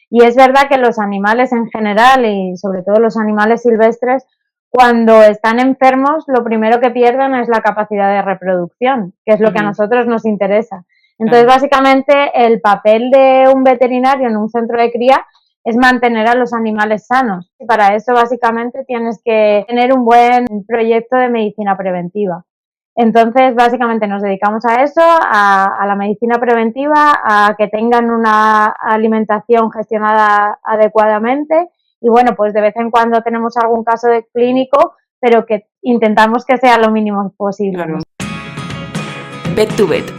Y es verdad que los animales en general y sobre todo los animales silvestres, cuando están enfermos, lo primero que pierden es la capacidad de reproducción, que es lo que a nosotros nos interesa. Entonces, básicamente, el papel de un veterinario en un centro de cría es mantener a los animales sanos. Y para eso, básicamente, tienes que tener un buen proyecto de medicina preventiva. Entonces, básicamente nos dedicamos a eso, a la medicina preventiva, a que tengan una alimentación gestionada adecuadamente y bueno, pues de vez en cuando tenemos algún caso de clínico, pero que intentamos que sea lo mínimo posible. Claro. Vet to Vet,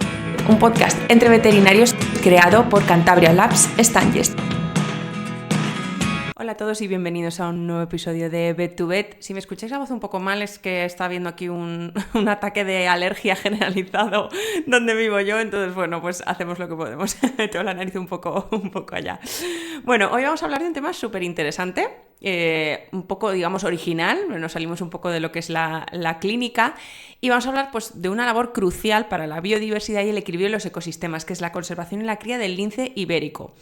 un podcast entre veterinarios creado por Cantabria Labs Stangest. Hola a todos y bienvenidos a un nuevo episodio de Vet to Vet. Si me escucháis la voz un poco mal es que está habiendo aquí un ataque de alergia generalizado donde vivo yo, entonces bueno, pues hacemos lo que podemos. Tengo la nariz un poco allá. Bueno, hoy vamos a hablar de un tema súper interesante, un poco, digamos, original, nos salimos un poco de lo que es la clínica y vamos a hablar pues de una labor crucial para la biodiversidad y el equilibrio de los ecosistemas, que es la conservación y la cría del lince ibérico.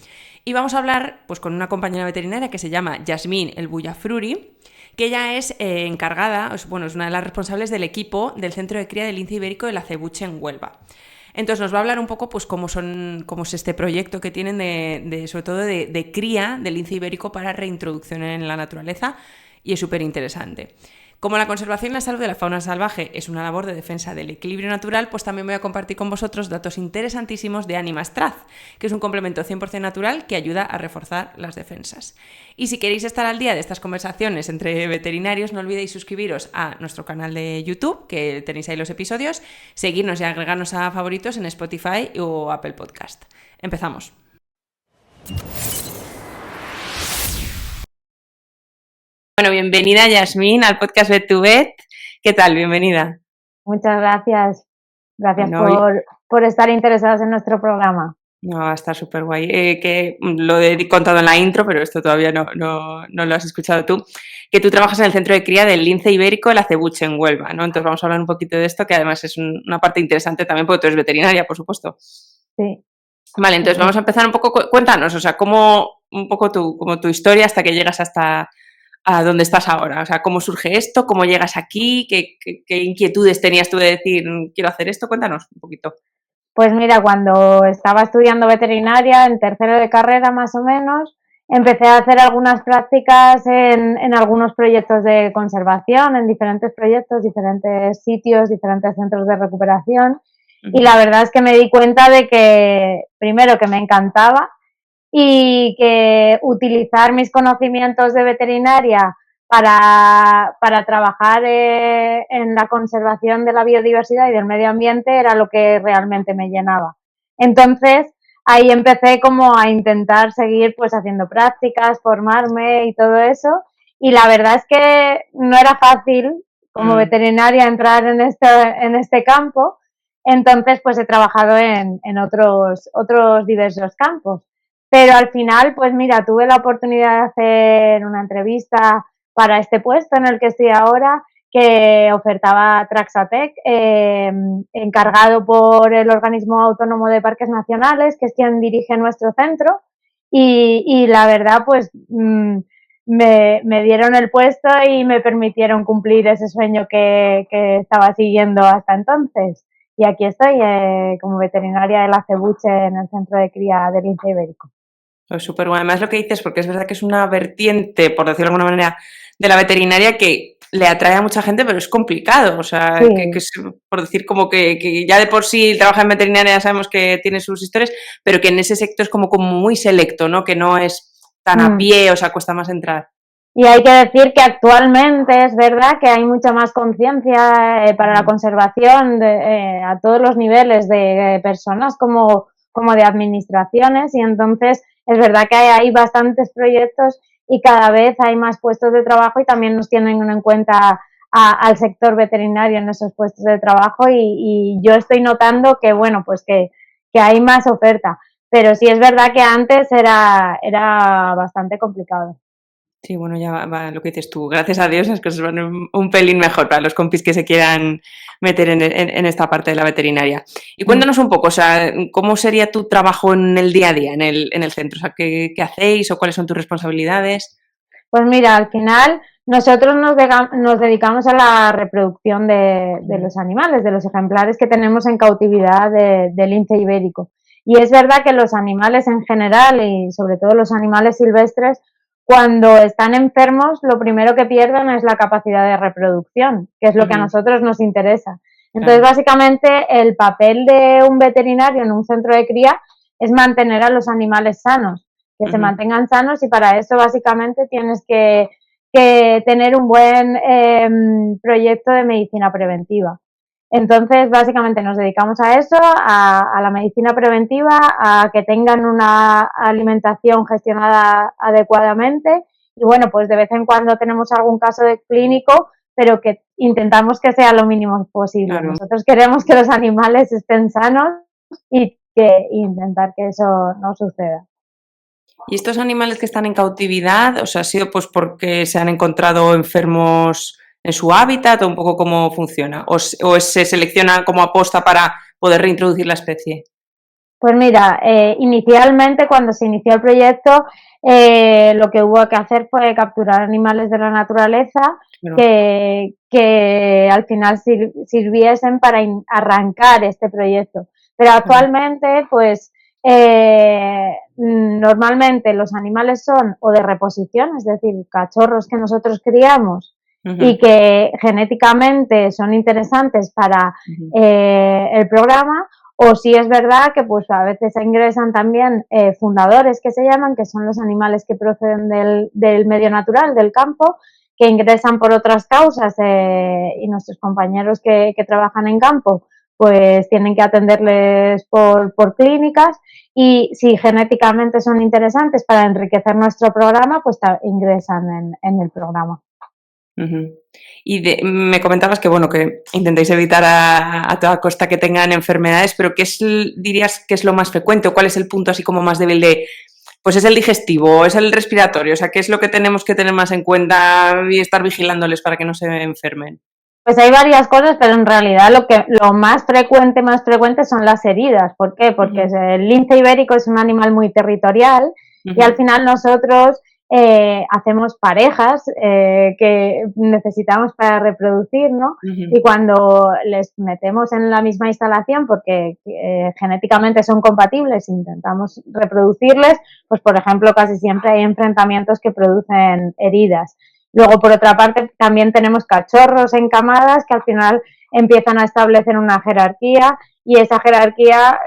Y vamos a hablar pues, con una compañera veterinaria que se llama Yasmín El Bullafruri, que ella es encargada, es una de las responsables del equipo del Centro de Cría del Lince Ibérico de la Acebuche en Huelva. Entonces nos va a hablar un poco pues cómo es este proyecto que tienen sobre todo de cría del lince ibérico para reintroducción en la naturaleza y es súper interesante. Como la conservación y la salud de la fauna salvaje es una labor de defensa del equilibrio natural, pues también voy a compartir con vosotros datos interesantísimos de Animastraz, que es un complemento 100% natural que ayuda a reforzar las defensas. Y si queréis estar al día de estas conversaciones entre veterinarios, no olvidéis suscribiros a nuestro canal de YouTube, que tenéis ahí los episodios, seguirnos y agregarnos a favoritos en Spotify o Apple Podcast. Empezamos. Bueno, bienvenida Yasmín al podcast Vet to Vet. ¿Qué tal? Bienvenida. Muchas gracias. Gracias por estar interesados en nuestro programa. No, va a estar súper guay. Que lo he contado en la intro, pero esto todavía no lo has escuchado tú. Que tú trabajas en el centro de cría del lince ibérico de la Acebuche en Huelva, ¿no? Entonces vamos a hablar un poquito de esto, que además es una parte interesante también porque tú eres veterinaria, por supuesto. Sí. Vale, entonces vamos a empezar un poco. Cuéntanos, o sea, un poco tu historia hasta que llegas hasta a dónde estás ahora. O sea, ¿cómo surge esto? ¿Cómo llegas aquí? ¿Qué inquietudes tenías tú de decir, quiero hacer esto? Cuéntanos un poquito. Pues mira, cuando estaba estudiando veterinaria, en tercero de carrera más o menos, empecé a hacer algunas prácticas en algunos proyectos de conservación, en diferentes proyectos, diferentes sitios, diferentes centros de recuperación. Y la verdad es que me di cuenta de que, primero, que me encantaba y que utilizar mis conocimientos de veterinaria para trabajar en la conservación de la biodiversidad y del medio ambiente era lo que realmente me llenaba. Entonces, ahí empecé como a intentar seguir pues haciendo prácticas, formarme y todo eso. Y la verdad es que no era fácil como veterinaria entrar en este campo. Entonces, pues he trabajado en otros diversos campos. Pero al final, pues mira, tuve la oportunidad de hacer una entrevista para este puesto en el que estoy ahora, que ofertaba Traxatec, encargado por el Organismo Autónomo de Parques Nacionales, que es quien dirige nuestro centro, y la verdad, pues me dieron el puesto y me permitieron cumplir ese sueño que estaba siguiendo hasta entonces. Y aquí estoy como veterinaria de la Acebuche en el centro de cría del lince ibérico. Pues súper bueno. Además lo que dices, porque es verdad que es una vertiente, por decirlo de alguna manera, de la veterinaria que le atrae a mucha gente, pero es complicado. O sea, Sí. que es, por decir como que ya de por sí trabaja en veterinaria, ya sabemos que tiene sus historias, pero que en ese sector es como muy selecto, ¿no? Que no es tan a pie, o sea, cuesta más entrar. Y hay que decir que actualmente es verdad que hay mucha más conciencia para la conservación a todos los niveles de personas como de administraciones y entonces es verdad que hay bastantes proyectos y cada vez hay más puestos de trabajo y también nos tienen en cuenta al sector veterinario en esos puestos de trabajo y yo estoy notando que bueno, pues que hay más oferta, pero sí es verdad que antes era bastante complicado. Sí, bueno, ya va lo que dices tú. Gracias a Dios las cosas van un pelín mejor para los compis que se quieran meter en esta parte de la veterinaria. Y Mm. cuéntanos un poco, o sea, ¿cómo sería tu trabajo en el día a día, en el centro? O sea, ¿qué hacéis o cuáles son tus responsabilidades? Pues mira, al final nosotros nos dedicamos a la reproducción de los animales, de los ejemplares que tenemos en cautividad del lince ibérico. Y es verdad que los animales en general y sobre todo los animales silvestres, cuando están enfermos, lo primero que pierden es la capacidad de reproducción, que es lo que a nosotros nos interesa. Entonces, Claro. básicamente, el papel de un veterinario en un centro de cría es mantener a los animales sanos, que se mantengan sanos, y para eso básicamente tienes que tener un buen proyecto de medicina preventiva. Entonces, básicamente nos dedicamos a eso, a la medicina preventiva, a que tengan una alimentación gestionada adecuadamente, y bueno, pues de vez en cuando tenemos algún caso de clínico, pero que intentamos que sea lo mínimo posible. Claro. Nosotros queremos que los animales estén sanos y que intentar que eso no suceda. ¿Y estos animales que están en cautividad, o sea, ha sido pues porque se han encontrado enfermos en su hábitat o un poco cómo funciona? ¿O se selecciona como aposta para poder reintroducir la especie? Pues mira, inicialmente cuando se inició el proyecto, lo que hubo que hacer fue capturar animales de la naturaleza Claro. que al final sirviesen para arrancar este proyecto. Pero Claro. actualmente, pues normalmente los animales son o de reposición, es decir, cachorros que nosotros criamos y que genéticamente son interesantes para el programa, o si es verdad que pues a veces ingresan también fundadores, que se llaman, que son los animales que proceden del medio natural, del campo, que ingresan por otras causas, y nuestros compañeros que trabajan en campo pues tienen que atenderles por clínicas, y si genéticamente son interesantes para enriquecer nuestro programa, pues ingresan en el programa. Y me comentabas que, bueno, que intentáis evitar a toda costa que tengan enfermedades, pero ¿qué dirías que es lo más frecuente o cuál es el punto así como más débil de, pues es el digestivo, es el respiratorio? O sea, ¿qué es lo que tenemos que tener más en cuenta y estar vigilándoles para que no se enfermen? Pues hay varias cosas, pero en realidad lo más frecuente son las heridas. ¿Por qué? Porque el lince ibérico es un animal muy territorial y al final nosotros hacemos parejas que necesitamos para reproducir, ¿no? Y cuando les metemos en la misma instalación, porque genéticamente son compatibles, intentamos reproducirles, pues por ejemplo casi siempre hay enfrentamientos que producen heridas. Luego, por otra parte, también tenemos cachorros en camadas que al final empiezan a establecer una jerarquía, y esa jerarquía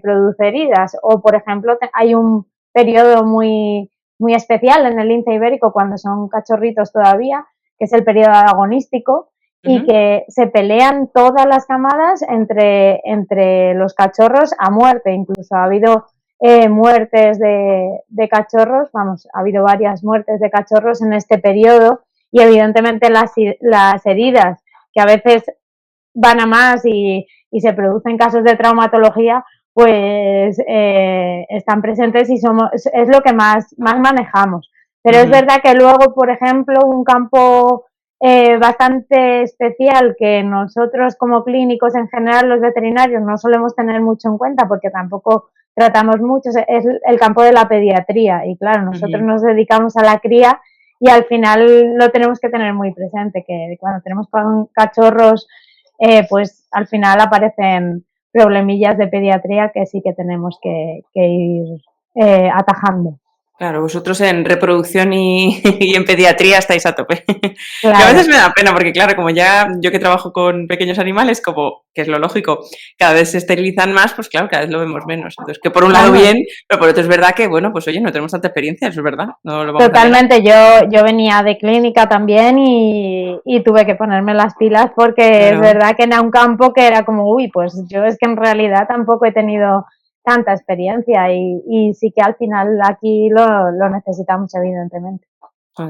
produce heridas. O, por ejemplo, hay un periodo muy, muy especial en el lince ibérico cuando son cachorritos todavía, que es el periodo agonístico, y que se pelean todas las camadas entre los cachorros a muerte. Incluso ha habido muertes de cachorros, vamos, ha habido varias muertes de cachorros en este periodo, y evidentemente las heridas, que a veces van a más y se producen casos de traumatología, pues están presentes y es lo que más manejamos. Pero es verdad que luego, por ejemplo, un campo bastante especial que nosotros como clínicos en general, los veterinarios, no solemos tener mucho en cuenta porque tampoco tratamos mucho, es el campo de la pediatría. Y claro, nosotros nos dedicamos a la cría y al final lo tenemos que tener muy presente, que cuando tenemos cachorros, pues al final aparecen problemillas de pediatría que sí que tenemos que ir atajando. Claro, vosotros en reproducción y en pediatría estáis a tope. Claro. Y a veces me da pena porque, claro, como ya yo que trabajo con pequeños animales, como que es lo lógico, cada vez se esterilizan más, pues claro, cada vez lo vemos menos. Entonces, que por un lado bien, pero por otro es verdad que, bueno, pues oye, no tenemos tanta experiencia, eso es verdad. No lo vamos Totalmente, yo venía de clínica también y tuve que ponerme las pilas porque claro. Es verdad que era un campo que era como, uy, pues yo es que en realidad tampoco he tenido tanta experiencia y sí que al final aquí lo necesitamos, evidentemente.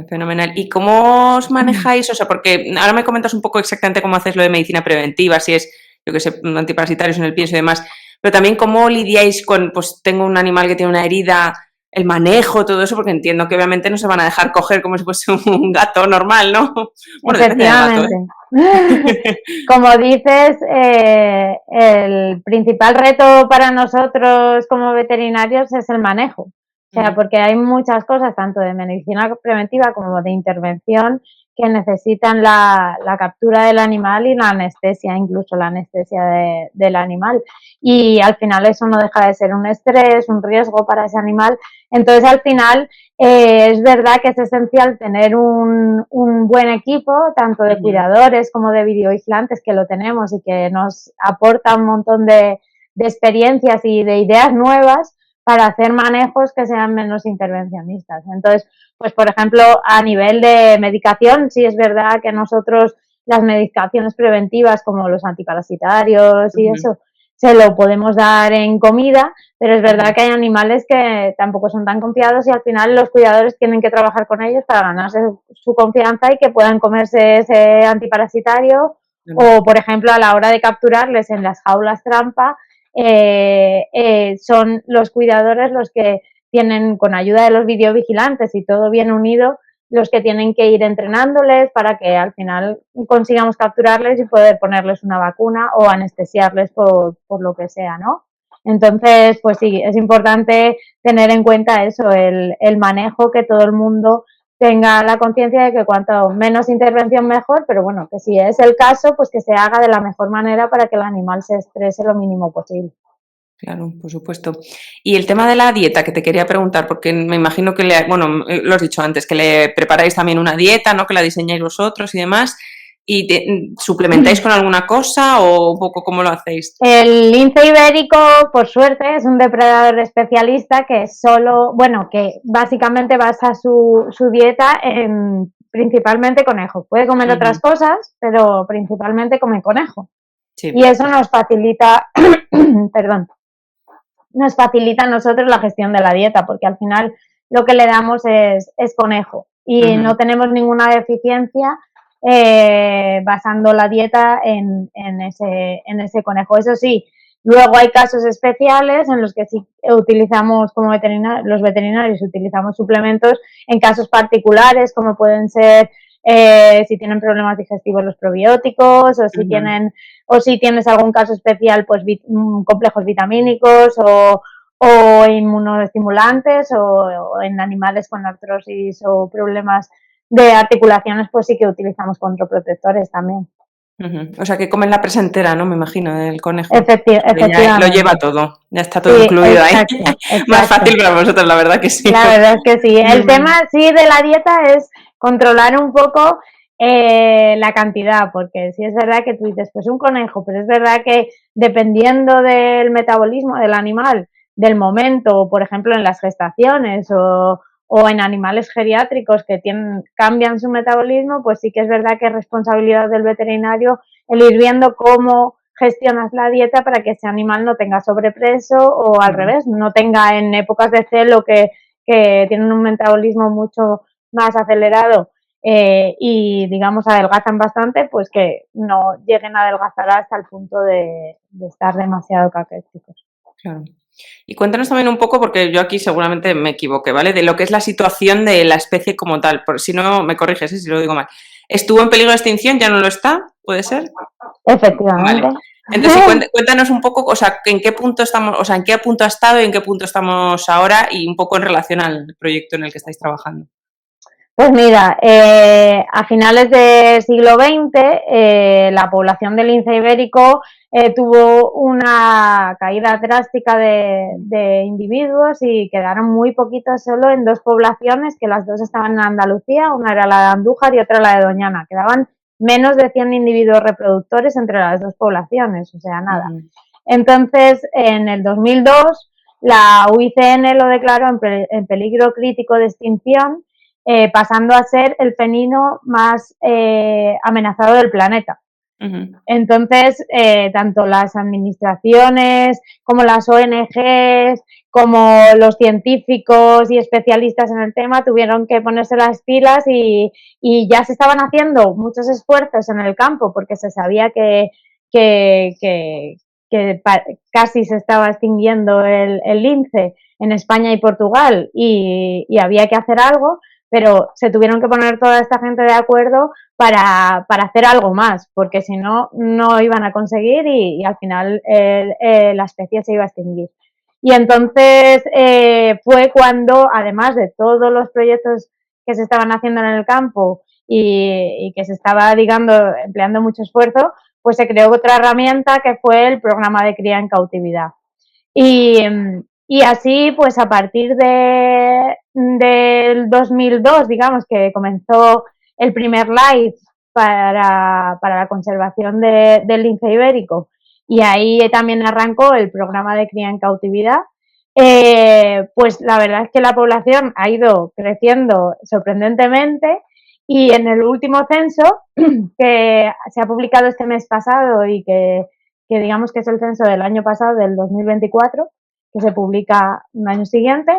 Fenomenal. ¿Y cómo os manejáis? O sea, porque ahora me comentas un poco exactamente cómo hacéis lo de medicina preventiva, si es, yo que sé, antiparasitarios en el pienso y demás, pero también cómo lidiáis con, pues tengo un animal que tiene una herida, el manejo, todo eso, porque entiendo que obviamente no se van a dejar coger como si fuese un gato normal, ¿no? Bueno, depende del gato, Efectivamente. Como dices, el principal reto para nosotros como veterinarios es el manejo. O sea, porque hay muchas cosas, tanto de medicina preventiva como de intervención, que necesitan la captura del animal y la anestesia, incluso la anestesia del animal. Y al final eso no deja de ser un estrés, un riesgo para ese animal. Entonces, al final, es verdad que es esencial tener un buen equipo, tanto de cuidadores como de videovigilantes, que lo tenemos y que nos aporta un montón de experiencias y de ideas nuevas para hacer manejos que sean menos intervencionistas. Entonces, pues por ejemplo, a nivel de medicación, sí es verdad que nosotros las medicaciones preventivas como los antiparasitarios y eso, se lo podemos dar en comida, pero es verdad que hay animales que tampoco son tan confiados y al final los cuidadores tienen que trabajar con ellos para ganarse su confianza y que puedan comerse ese antiparasitario o, por ejemplo, a la hora de capturarles en las jaulas trampa, son los cuidadores los que tienen, con ayuda de los videovigilantes y todo bien unido, los que tienen que ir entrenándoles para que al final consigamos capturarles y poder ponerles una vacuna o anestesiarles por lo que sea, ¿no? Entonces, pues sí, es importante tener en cuenta eso, el manejo, que todo el mundo tenga la conciencia de que cuanto menos intervención mejor, pero bueno, que si es el caso, pues que se haga de la mejor manera para que el animal se estrese lo mínimo posible. Claro, por supuesto. Y el tema de la dieta, que te quería preguntar, porque me imagino que lo has dicho antes, que le preparáis también una dieta, ¿no? Que la diseñáis vosotros y demás. ¿Y suplementáis con alguna cosa o un poco cómo lo hacéis? El lince ibérico, por suerte, es un depredador especialista que que básicamente basa su dieta en principalmente conejo. Puede comer otras cosas, pero principalmente come conejo. Sí. Y eso nos facilita, perdón, nos facilita a nosotros la gestión de la dieta, porque al final lo que le damos es conejo y no tenemos ninguna deficiencia basando la dieta en ese conejo. Eso sí, luego hay casos especiales en los que sí utilizamos como los veterinarios utilizamos suplementos en casos particulares, como pueden ser si tienen problemas digestivos los probióticos o si tienes algún caso especial, pues complejos vitamínicos o inmunoestimulantes o en animales con artrosis o problemas de articulaciones, pues sí que utilizamos controprotectores también. O sea, que comen la presa entera, ¿no? Me imagino, el conejo. Efectivamente. Lo lleva todo, ya está todo incluido exacto, ahí. Exacto. Más fácil para vosotros, la verdad que sí. La verdad es que sí. El tema sí de la dieta es controlar un poco la cantidad, porque sí es verdad que tú dices, pues un conejo, pero es verdad que dependiendo del metabolismo del animal, del momento, por ejemplo en las gestaciones o en animales geriátricos que cambian su metabolismo, pues sí que es verdad que es responsabilidad del veterinario el ir viendo cómo gestionas la dieta para que ese animal no tenga sobrepeso o al revés, no tenga en épocas de celo que tienen un metabolismo mucho más acelerado y digamos adelgazan bastante, pues que no lleguen a adelgazar hasta el punto de estar demasiado caquéticos. Claro. Y cuéntanos también un poco, porque yo aquí seguramente me equivoqué, ¿vale? De lo que es la situación de la especie como tal, por si no me corriges, si lo digo mal. ¿Estuvo en peligro de extinción? ¿Ya no lo está? ¿Puede ser? Efectivamente. Vale. Entonces, cuéntanos un poco, o sea, en qué punto estamos, o sea, en qué punto ha estado y en qué punto estamos ahora y un poco en relación al proyecto en el que estáis trabajando. Pues mira, a finales del siglo XX la población del lince ibérico tuvo una caída drástica de individuos y quedaron muy poquitos solo en dos poblaciones, que las dos estaban en Andalucía, una era la de Andújar y otra la de Doñana. Quedaban menos de 100 individuos reproductores entre las dos poblaciones, o sea, nada. Entonces, en el 2002, la UICN lo declaró en peligro crítico de extinción, pasando a ser el felino más amenazado del planeta. Entonces, tanto las administraciones como las ONGs, como los científicos y especialistas en el tema tuvieron que ponerse las pilas y ya se estaban haciendo muchos esfuerzos en el campo porque se sabía que casi se estaba extinguiendo el lince en España y Portugal y había que hacer algo, pero se tuvieron que poner toda esta gente de acuerdo para hacer algo más, porque si no, no iban a conseguir y al final la especie se iba a extinguir. Y entonces fue cuando, además de todos los proyectos que se estaban haciendo en el campo y que se estaba, digamos, empleando mucho esfuerzo, pues se creó otra herramienta que fue el programa de cría en cautividad. Y así, pues a partir del 2002, digamos, que comenzó el primer live para la conservación del lince ibérico, y ahí también arrancó el programa de cría en cautividad, pues la verdad es que la población ha ido creciendo sorprendentemente, y en el último censo que se ha publicado este mes pasado y que digamos que es el censo del año pasado, del 2024, que se publica un año siguiente,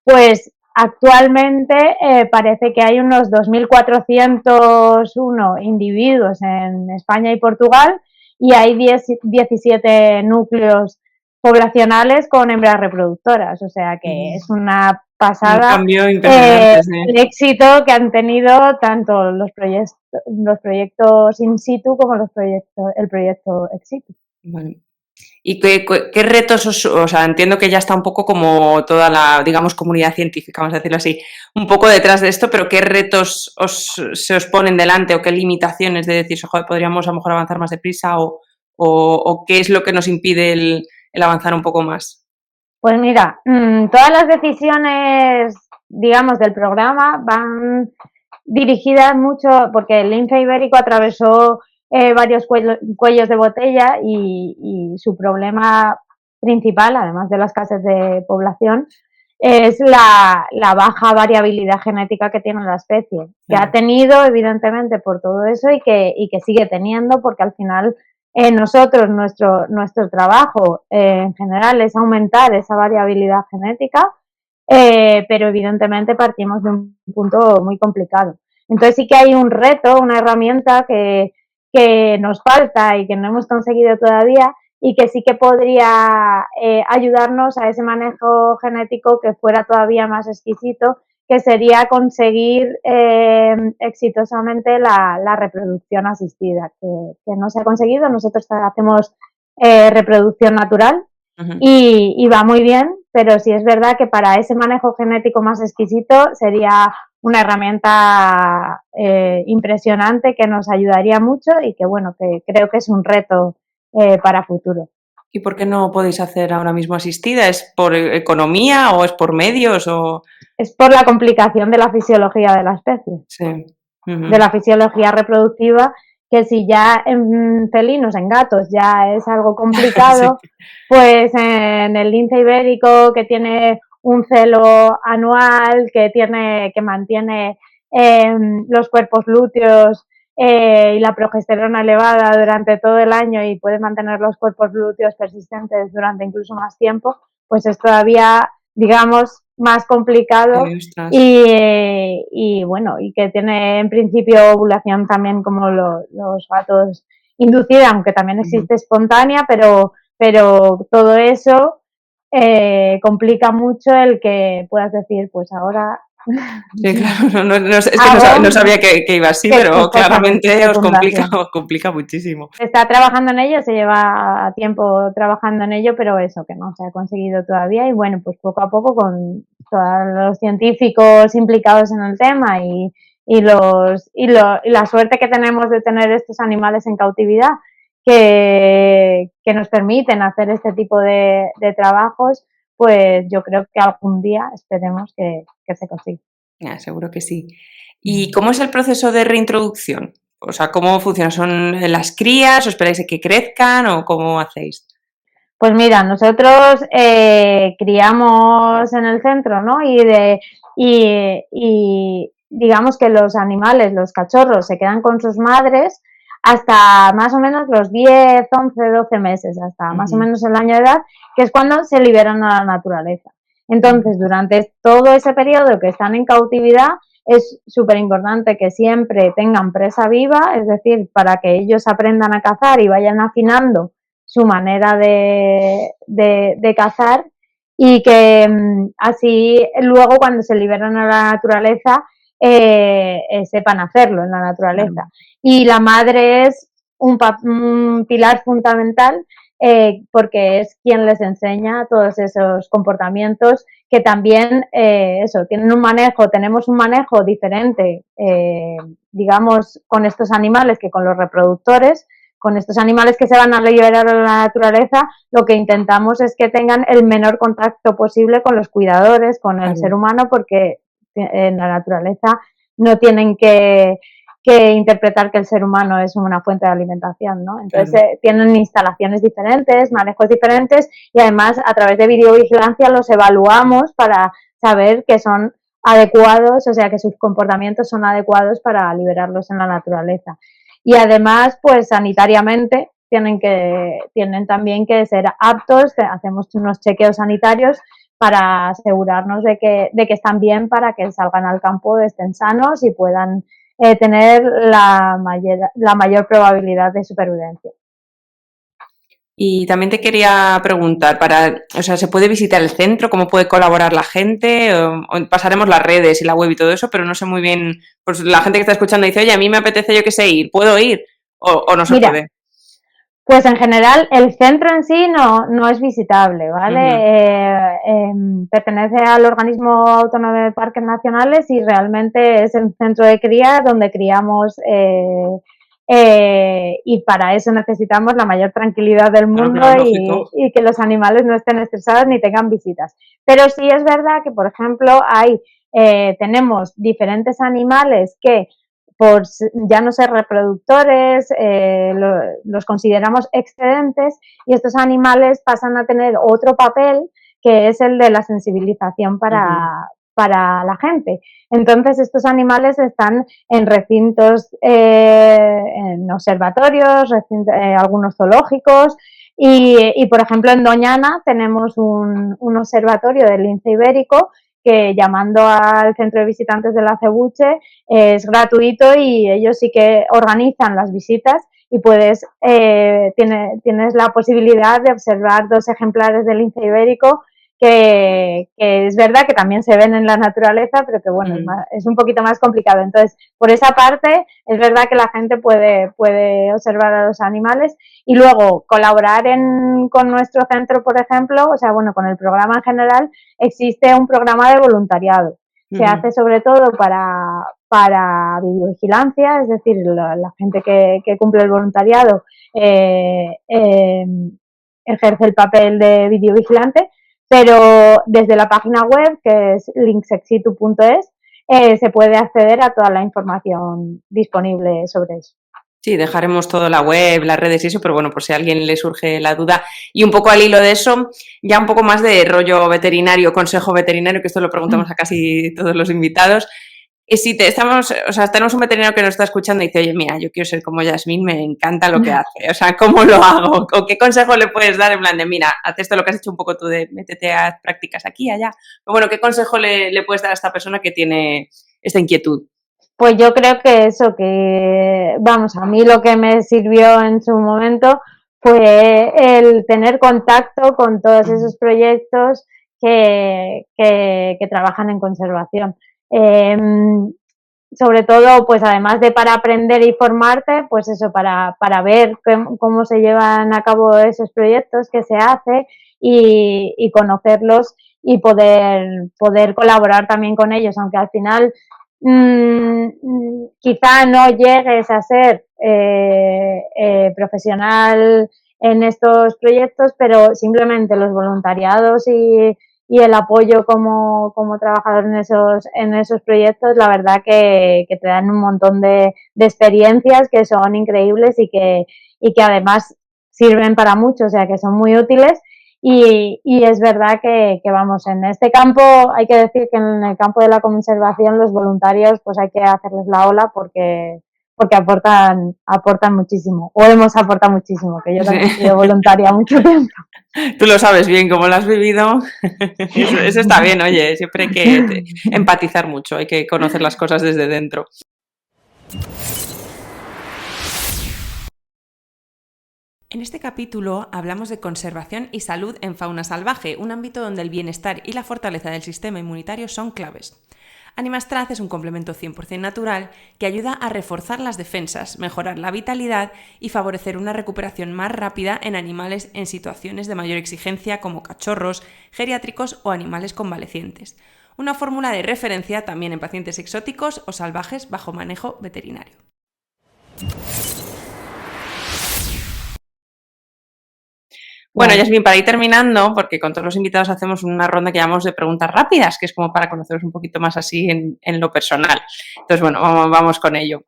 pues actualmente parece que hay unos 2.401 individuos en España y Portugal, y hay 17 núcleos poblacionales con hembras reproductoras, o sea que es una pasada. Un cambio impresionante, sí. El éxito que han tenido tanto los proyectos in situ como el proyecto ex situ. Vale. ¿Y qué retos o sea, entiendo que ya está un poco como toda la, digamos, comunidad científica, vamos a decirlo así, un poco detrás de esto, pero qué retos se os ponen delante o qué limitaciones de decir, joder, podríamos a lo mejor avanzar más deprisa o qué es lo que nos impide el avanzar un poco más? Pues mira, todas las decisiones, digamos, del programa van dirigidas mucho, porque el lince ibérico atravesó varios cuellos de botella y su problema principal, además de la escasez de población, es la baja variabilidad genética que tiene la especie, que ha tenido evidentemente por todo eso y que sigue teniendo, porque al final nosotros, nuestro trabajo en general es aumentar esa variabilidad genética, pero evidentemente partimos de un punto muy complicado. Entonces sí que hay un reto, una herramienta que nos falta y que no hemos conseguido todavía, y que sí que podría ayudarnos a ese manejo genético que fuera todavía más exquisito, que sería conseguir exitosamente la reproducción asistida, que no se ha conseguido. Nosotros hacemos reproducción natural y va muy bien, pero sí es verdad que para ese manejo genético más exquisito sería una herramienta impresionante que nos ayudaría mucho y que, bueno, que creo que es un reto para futuro. ¿Y por qué no podéis hacer ahora mismo asistida? ¿Es por economía o es por medios? Es por la complicación de la fisiología de la especie. Sí. De la fisiología reproductiva, que si ya en felinos, en gatos, ya es algo complicado, sí. Pues en el lince ibérico, que tiene un celo anual, que mantiene los cuerpos lúteos y la progesterona elevada durante todo el año y puede mantener los cuerpos lúteos persistentes durante incluso más tiempo, pues es todavía, digamos, más complicado y bueno, y que tiene en principio ovulación también como los gatos inducida, aunque también existe espontánea, pero todo eso complica mucho el que puedas decir, pues ahora... Sí, claro, es que no sabía que iba así, pero claramente os complica muchísimo. Se está trabajando en ello, se lleva tiempo trabajando en ello, pero eso que no se ha conseguido todavía, y bueno, pues poco a poco con todos los científicos implicados en el tema y la suerte que tenemos de tener estos animales en cautividad que nos permiten hacer este tipo de trabajos, pues yo creo que algún día esperemos que se consiga. Seguro que sí. ¿Y cómo es el proceso de reintroducción? O sea, ¿cómo funciona? ¿Son las crías? ¿O esperáis a que crezcan? ¿O cómo hacéis? Pues mira, nosotros criamos en el centro, ¿no? Y digamos que los animales, los cachorros, se quedan con sus madres hasta más o menos los 10, 11, 12 meses, hasta más o menos el año de edad, que es cuando se liberan a la naturaleza. Entonces, durante todo ese periodo que están en cautividad, es súper importante que siempre tengan presa viva, es decir, para que ellos aprendan a cazar y vayan afinando su manera de cazar, y que así luego cuando se liberan a la naturaleza sepan hacerlo en la naturaleza. Claro. Y la madre es un pilar fundamental porque es quien les enseña todos esos comportamientos que también tienen tenemos un manejo diferente, digamos, con estos animales que con los reproductores. Con estos animales que se van a liberar a la naturaleza, lo que intentamos es que tengan el menor contacto posible con los cuidadores, con el ser humano, porque en la naturaleza no tienen que interpretar que el ser humano es una fuente de alimentación, ¿no? Entonces tienen instalaciones diferentes, manejos diferentes y además a través de videovigilancia los evaluamos para saber que son adecuados, o sea, que sus comportamientos son adecuados para liberarlos en la naturaleza. Y además, pues sanitariamente tienen también que ser aptos, hacemos unos chequeos sanitarios para asegurarnos de que están bien para que salgan al campo, estén sanos y puedan tener la mayor probabilidad de supervivencia. Y también te quería preguntar, ¿se puede visitar el centro? ¿Cómo puede colaborar la gente? Pasaremos las redes y la web y todo eso, pero no sé muy bien, pues la gente que está escuchando dice, oye, a mí me apetece, yo qué sé, ir, ¿puedo ir? ¿O no se puede? Pues en general el centro en sí no es visitable, ¿vale? Pertenece al organismo autónomo de parques nacionales y realmente es el centro de cría donde criamos y para eso necesitamos la mayor tranquilidad del mundo y que los animales no estén estresados ni tengan visitas. Pero sí es verdad que, por ejemplo, tenemos diferentes animales que por ya no ser reproductores, los consideramos excedentes y estos animales pasan a tener otro papel que es el de la sensibilización para la gente. Entonces estos animales están en recintos, en observatorios, algunos zoológicos y por ejemplo en Doñana tenemos un observatorio del lince ibérico que llamando al centro de visitantes de la Cebuche es gratuito y ellos sí que organizan las visitas y tienes la posibilidad de observar 2 ejemplares del lince ibérico que es verdad que también se ven en la naturaleza, pero que bueno, es un poquito más complicado. Entonces, por esa parte, es verdad que la gente puede observar a los animales y luego colaborar con nuestro centro, por ejemplo, o sea, bueno, con el programa en general, existe un programa de voluntariado. Se hace sobre todo para videovigilancia, es decir, la gente que cumple el voluntariado ejerce el papel de videovigilante, pero desde la página web, que es linksexitu.es, se puede acceder a toda la información disponible sobre eso. Sí, dejaremos todo la web, las redes y eso, pero bueno, por si a alguien le surge la duda. Y un poco al hilo de eso, ya un poco más de rollo veterinario, consejo veterinario, que esto lo preguntamos a casi todos los invitados. Si tenemos un veterinario que nos está escuchando y dice, oye, mira, yo quiero ser como Yasmín, me encanta lo que hace. O sea, ¿cómo lo hago? ¿O qué consejo le puedes dar en plan de, mira, haz esto lo que has hecho un poco tú de métete a prácticas aquí, allá? Pero bueno, ¿qué consejo le puedes dar a esta persona que tiene esta inquietud? Pues yo creo que a mí lo que me sirvió en su momento fue el tener contacto con todos esos proyectos que trabajan en conservación. Sobre todo, pues además de para aprender y formarte, pues eso, para ver cómo se llevan a cabo esos proyectos, qué se hace y conocerlos y poder colaborar también con ellos, aunque al final quizá no llegues a ser profesional en estos proyectos, pero simplemente los voluntariados y el apoyo como trabajador en esos proyectos, la verdad que te dan un montón de experiencias que son increíbles y que además sirven para mucho, o sea que son muy útiles. Y es verdad que vamos, en este campo hay que decir que en el campo de la conservación los voluntarios pues hay que hacerles la ola porque aportan muchísimo, o hemos aportado muchísimo, que yo también he sido voluntaria mucho tiempo. Tú lo sabes bien, cómo lo has vivido. Eso está bien, oye, siempre hay que empatizar mucho, hay que conocer las cosas desde dentro. En este capítulo hablamos de conservación y salud en fauna salvaje, un ámbito donde el bienestar y la fortaleza del sistema inmunitario son claves. Animastraz es un complemento 100% natural que ayuda a reforzar las defensas, mejorar la vitalidad y favorecer una recuperación más rápida en animales en situaciones de mayor exigencia como cachorros, geriátricos o animales convalecientes. Una fórmula de referencia también en pacientes exóticos o salvajes bajo manejo veterinario. Bueno, Yasmin, para ir terminando, porque con todos los invitados hacemos una ronda que llamamos de preguntas rápidas, que es como para conoceros un poquito más así en lo personal. Entonces, bueno, vamos con ello.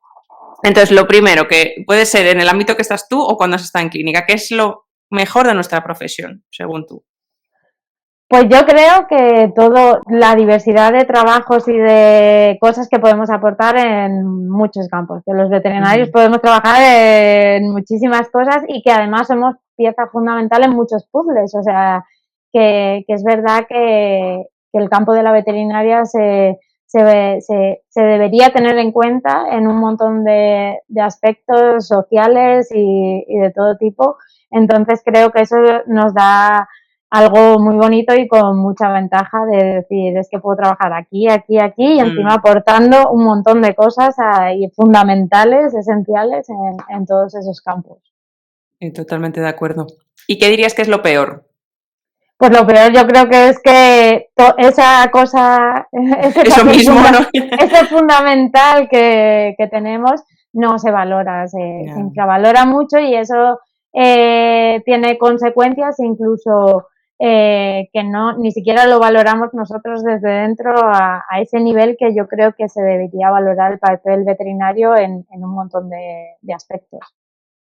Entonces, lo primero, que puede ser en el ámbito que estás tú o cuando has estado en clínica, ¿qué es lo mejor de nuestra profesión, según tú? Pues yo creo que la diversidad de trabajos y de cosas que podemos aportar en muchos campos, que los veterinarios podemos trabajar en muchísimas cosas y que además somos pieza fundamental en muchos puzzles, o sea, que es verdad que el campo de la veterinaria se debería tener en cuenta en un montón de aspectos sociales y de todo tipo. Entonces creo que eso nos da algo muy bonito y con mucha ventaja de decir, es que puedo trabajar aquí, aquí, aquí y encima aportando un montón de cosas fundamentales, esenciales en todos esos campos. Totalmente de acuerdo. ¿Y qué dirías que es lo peor? Pues lo peor yo creo que es que esa cosa, eso mismo, ¿no? ese fundamental que tenemos no se valora, se infravalora mucho y eso tiene consecuencias incluso que ni siquiera lo valoramos nosotros desde dentro a ese nivel que yo creo que se debería valorar el papel veterinario en un montón de aspectos.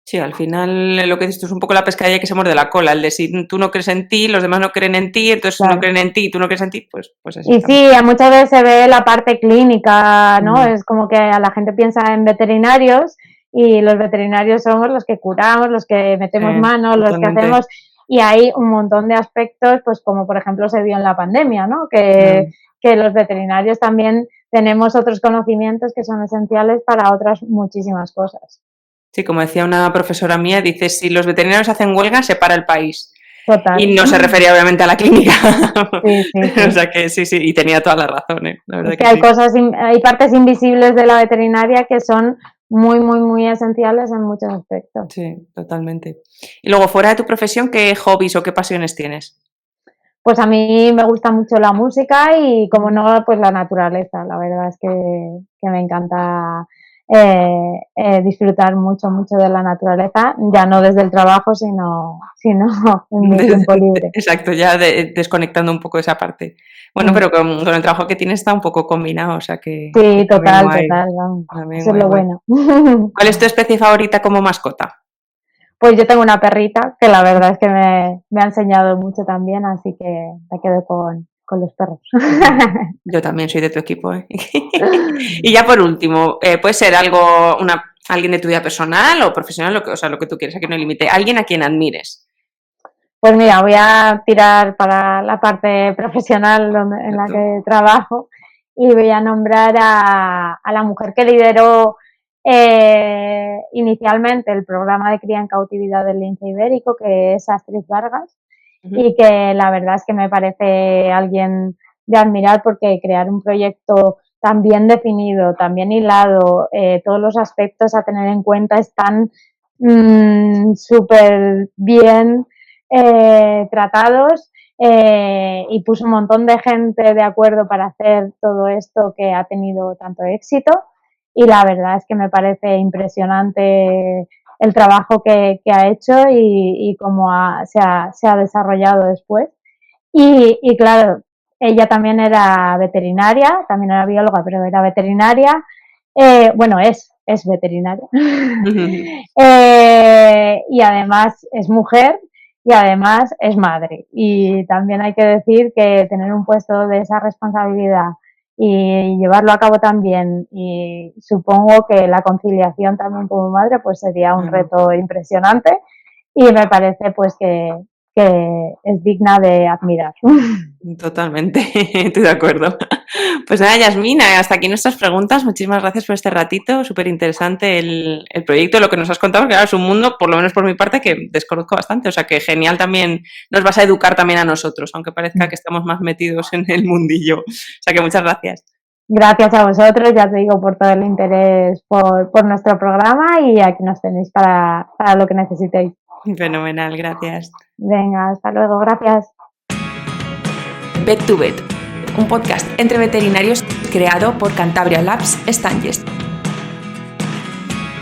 Sí, al final lo que dices tú es un poco la pescadilla que se muerde la cola, el de si tú no crees en ti, los demás no creen en ti, entonces claro. No creen en ti y tú no crees en ti, pues así. Y sí, muchas veces se ve la parte clínica, ¿no? Es como que a la gente piensa en veterinarios y los veterinarios somos los que curamos, los que metemos manos, los que hacemos, y hay un montón de aspectos, pues como por ejemplo se vio en la pandemia, ¿no? Que los veterinarios también tenemos otros conocimientos que son esenciales para otras muchísimas cosas. Sí, como decía una profesora mía, dice, si los veterinarios hacen huelga, se para el país. Total. Y no se refería obviamente a la clínica. Sí. O sea que sí, y tenía toda la razón. La verdad es que hay partes invisibles de la veterinaria que son muy, muy, muy esenciales en muchos aspectos. Sí, totalmente. Y luego, fuera de tu profesión, ¿qué hobbies o qué pasiones tienes? Pues a mí me gusta mucho la música y, como no, pues la naturaleza. La verdad es que me encanta disfrutar mucho de la naturaleza, ya no desde el trabajo, sino en mi tiempo libre. Exacto, ya desconectando un poco esa parte. Bueno, pero con el trabajo que tienes está un poco combinado, o sea que... Sí, total, vamos. Eso es lo bueno. ¿Cuál es tu especie favorita como mascota? Pues yo tengo una perrita que la verdad es que me ha enseñado mucho también, así que me quedo con los perros. Yo también soy de tu equipo. Y ya por último, puede ser alguien de tu vida personal o profesional, lo que tú quieras, aquí no hay límite. Alguien a quien admires. Pues mira, voy a tirar para la parte profesional en la que trabajo y voy a nombrar a la mujer que lideró inicialmente el programa de cría en cautividad del lince ibérico, que es Astrid Vargas, y que la verdad es que me parece alguien de admirar, porque crear un proyecto tan bien definido, tan bien hilado, todos los aspectos a tener en cuenta están súper bien tratados, y puso un montón de gente de acuerdo para hacer todo esto que ha tenido tanto éxito, y la verdad es que me parece impresionante el trabajo que ha hecho y cómo se ha desarrollado después. Y claro, ella también era veterinaria, también era bióloga, pero era veterinaria. Bueno, es veterinaria. Y además es mujer y además es madre. Y también hay que decir que tener un puesto de esa responsabilidad y llevarlo a cabo también, y supongo que la conciliación también como madre pues sería un reto impresionante, y me parece pues que que es digna de admirar. Totalmente, estoy de acuerdo. Pues nada, Yasmina, hasta aquí nuestras preguntas. Muchísimas gracias por este ratito. Súper interesante el proyecto, lo que nos has contado, que claro, es un mundo, por lo menos por mi parte, que desconozco bastante. O sea que genial también, nos vas a educar también a nosotros, aunque parezca que estamos más metidos en el mundillo. O sea que muchas gracias. Gracias a vosotros, ya te digo, por todo el interés por nuestro programa y aquí nos tenéis para lo que necesitéis. Fenomenal, gracias. Venga, hasta luego, gracias. Vet2Vet, un podcast entre veterinarios creado por Cantabria Labs Stangest.